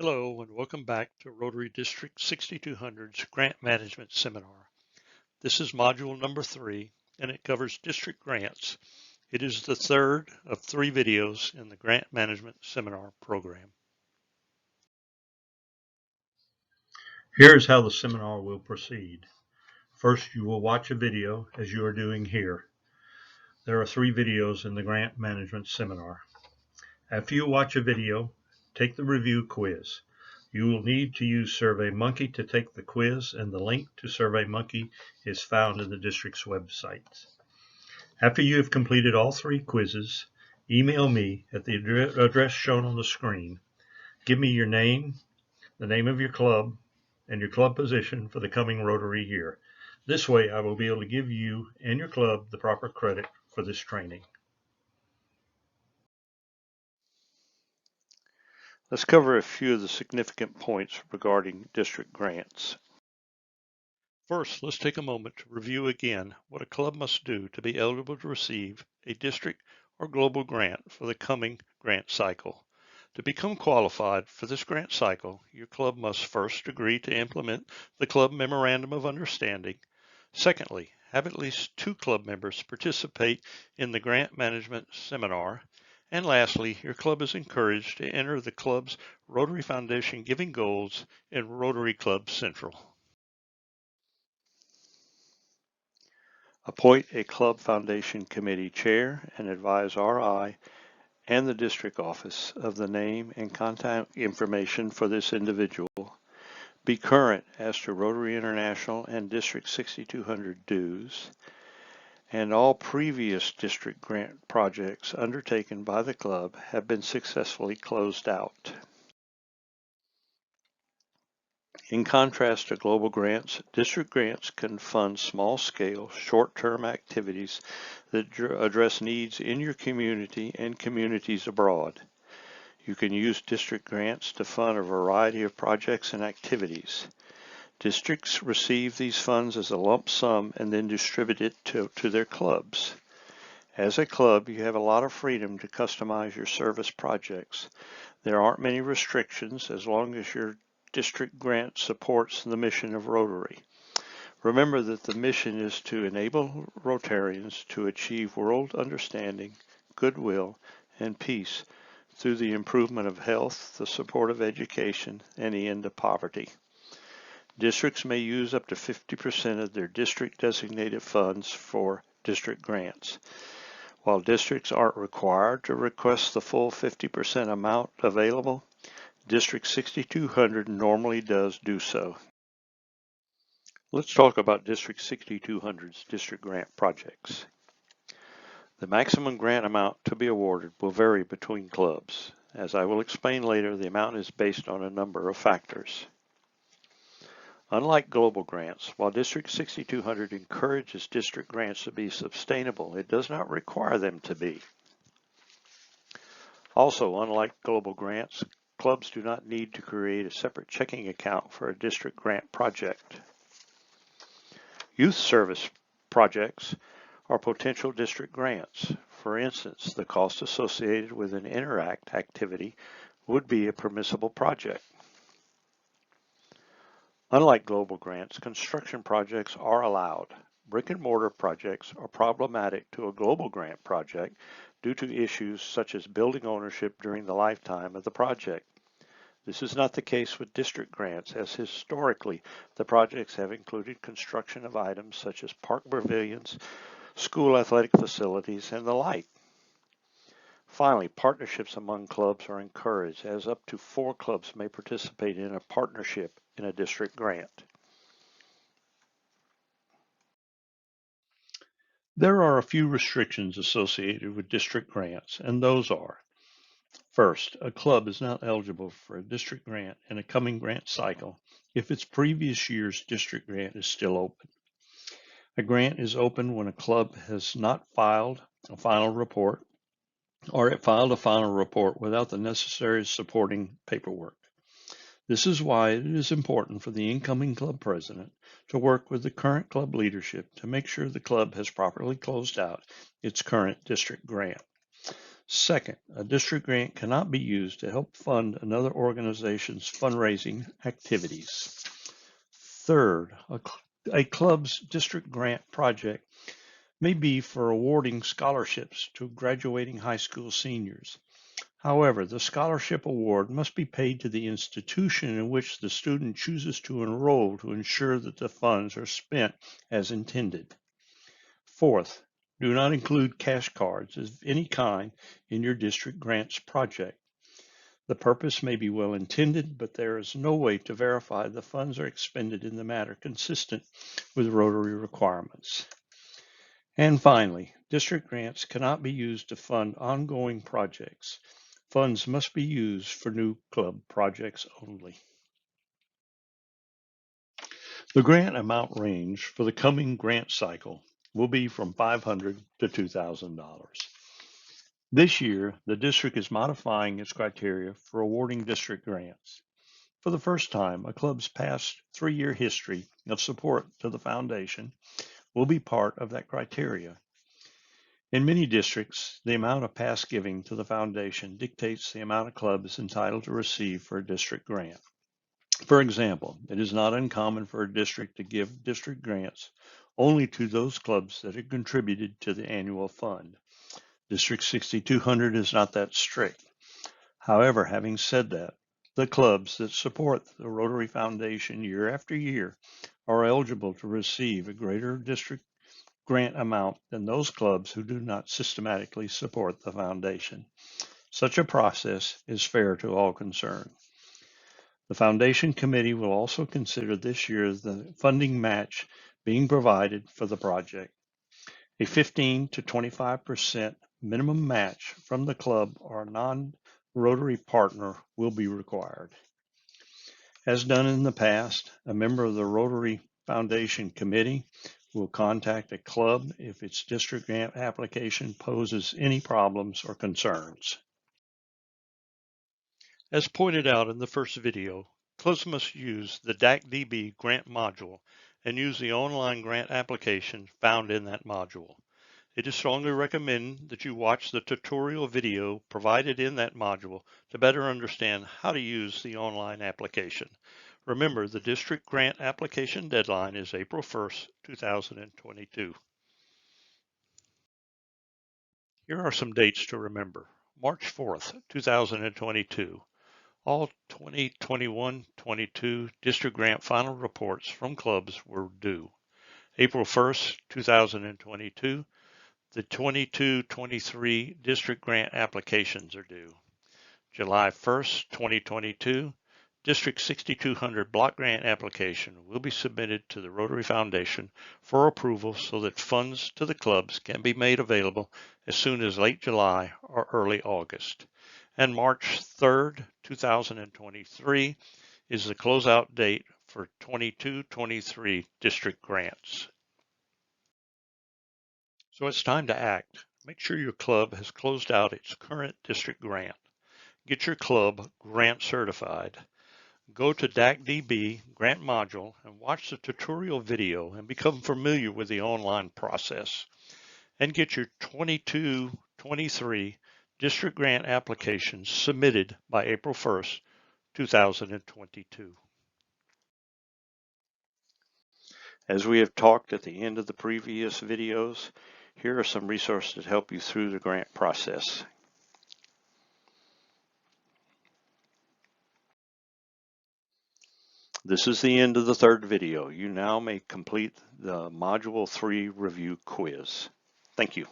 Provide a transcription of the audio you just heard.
Hello and welcome back to Rotary District 6200's Grant Management Seminar. This is module number 3 and it covers district grants. It is the third of 3 videos in the Grant Management Seminar program. Here's how the seminar will proceed. First, you will watch a video as you are doing here. There are 3 videos in the Grant Management Seminar. After you watch a video, take the review quiz. You will need to use SurveyMonkey to take the quiz, and the link to SurveyMonkey is found in the district's website. After you have completed all 3 quizzes, email me at the address shown on the screen. Give me your name, the name of your club, and your club position for the coming Rotary year. This way, I will be able to give you and your club the proper credit for this training. Let's cover a few of the significant points regarding district grants. First, let's take a moment to review again what a club must do to be eligible to receive a district or global grant for the coming grant cycle. To become qualified for this grant cycle, your club must first agree to implement the club memorandum of understanding. Secondly, have at least 2 club members participate in the grant management seminar. And lastly, your club is encouraged to enter the club's Rotary Foundation giving goals in Rotary Club Central. Appoint a club foundation committee chair and advise RI and the district office of the name and contact information for this individual. Be current as to Rotary International and District 6200 dues, and all previous district grant projects undertaken by the club have been successfully closed out. In contrast to global grants, district grants can fund small-scale, short-term activities that address needs in your community and communities abroad. You can use district grants to fund a variety of projects and activities. Districts receive these funds as a lump sum and then distribute it to their clubs. As a club, you have a lot of freedom to customize your service projects. There aren't many restrictions as long as your district grant supports the mission of Rotary. Remember that the mission is to enable Rotarians to achieve world understanding, goodwill, and peace through the improvement of health, the support of education, and the end of poverty. Districts may use up to 50% of their district designated funds for district grants. While districts aren't required to request the full 50% amount available, District 6200 normally does do so. Let's talk about District 6200's district grant projects. The maximum grant amount to be awarded will vary between clubs. As I will explain later, the amount is based on a number of factors. Unlike global grants, while District 6200 encourages district grants to be sustainable, it does not require them to be. Also, unlike global grants, clubs do not need to create a separate checking account for a district grant project. Youth service projects are potential district grants. For instance, the cost associated with an Interact activity would be a permissible project. Unlike global grants, construction projects are allowed. Brick and mortar projects are problematic to a global grant project due to issues such as building ownership during the lifetime of the project. This is not the case with district grants, as historically the projects have included construction of items such as park pavilions, school athletic facilities, and the like. Finally, partnerships among clubs are encouraged, as up to 4 clubs may participate in a partnership in a district grant. There are a few restrictions associated with district grants, and those are: first, a club is not eligible for a district grant in a coming grant cycle if its previous year's district grant is still open. A grant is open when a club has not filed a final report, or it filed a final report without the necessary supporting paperwork. This is why it is important for the incoming club president to work with the current club leadership to make sure the club has properly closed out its current district grant. Second, a district grant cannot be used to help fund another organization's fundraising activities. Third, a club's district grant project may be for awarding scholarships to graduating high school seniors. However, the scholarship award must be paid to the institution in which the student chooses to enroll to ensure that the funds are spent as intended. Fourth, do not include cash cards of any kind in your district grants project. The purpose may be well intended, but there is no way to verify the funds are expended in the manner consistent with Rotary requirements. And finally, district grants cannot be used to fund ongoing projects. Funds must be used for new club projects only. The grant amount range for the coming grant cycle will be from $500 to $2,000. This year, the district is modifying its criteria for awarding district grants. For the first time, a club's past 3-year history of support to the foundation will be part of that criteria. In many districts, the amount of past giving to the foundation dictates the amount a club is entitled to receive for a district grant. For example, it is not uncommon for a district to give district grants only to those clubs that have contributed to the annual fund. District 6200 is not that strict. However, having said that, the clubs that support the Rotary Foundation year after year are eligible to receive a greater district grant amount than those clubs who do not systematically support the foundation. Such a process is fair to all concerned. The Foundation Committee will also consider this year the funding match being provided for the project. A 15 to 25% minimum match from the club or non-Rotary partner will be required. As done in the past, a member of the Rotary Foundation Committee will contact a club if its district grant application poses any problems or concerns. As pointed out in the first video, clubs must use the DACDB grant module and use the online grant application found in that module. It is strongly recommended that you watch the tutorial video provided in that module to better understand how to use the online application. Remember, the district grant application deadline is April 1st, 2022. Here are some dates to remember. March 4th, 2022. All 2021-22 district grant final reports from clubs were due. April 1st, 2022. The 22-23 district grant applications are due. July 1st, 2022, District 6200 block grant application will be submitted to the Rotary Foundation for approval so that funds to the clubs can be made available as soon as late July or early August. And March 3rd, 2023 is the closeout date for 22-23 district grants. So it's time to act. Make sure your club has closed out its current district grant. Get your club grant certified. Go to DACDB grant module and watch the tutorial video and become familiar with the online process. And get your 22-23 district grant applications submitted by April 1st, 2022. As we have talked at the end of the previous videos, here are some resources that help you through the grant process. This is the end of the third video. You now may complete the Module 3 review quiz. Thank you.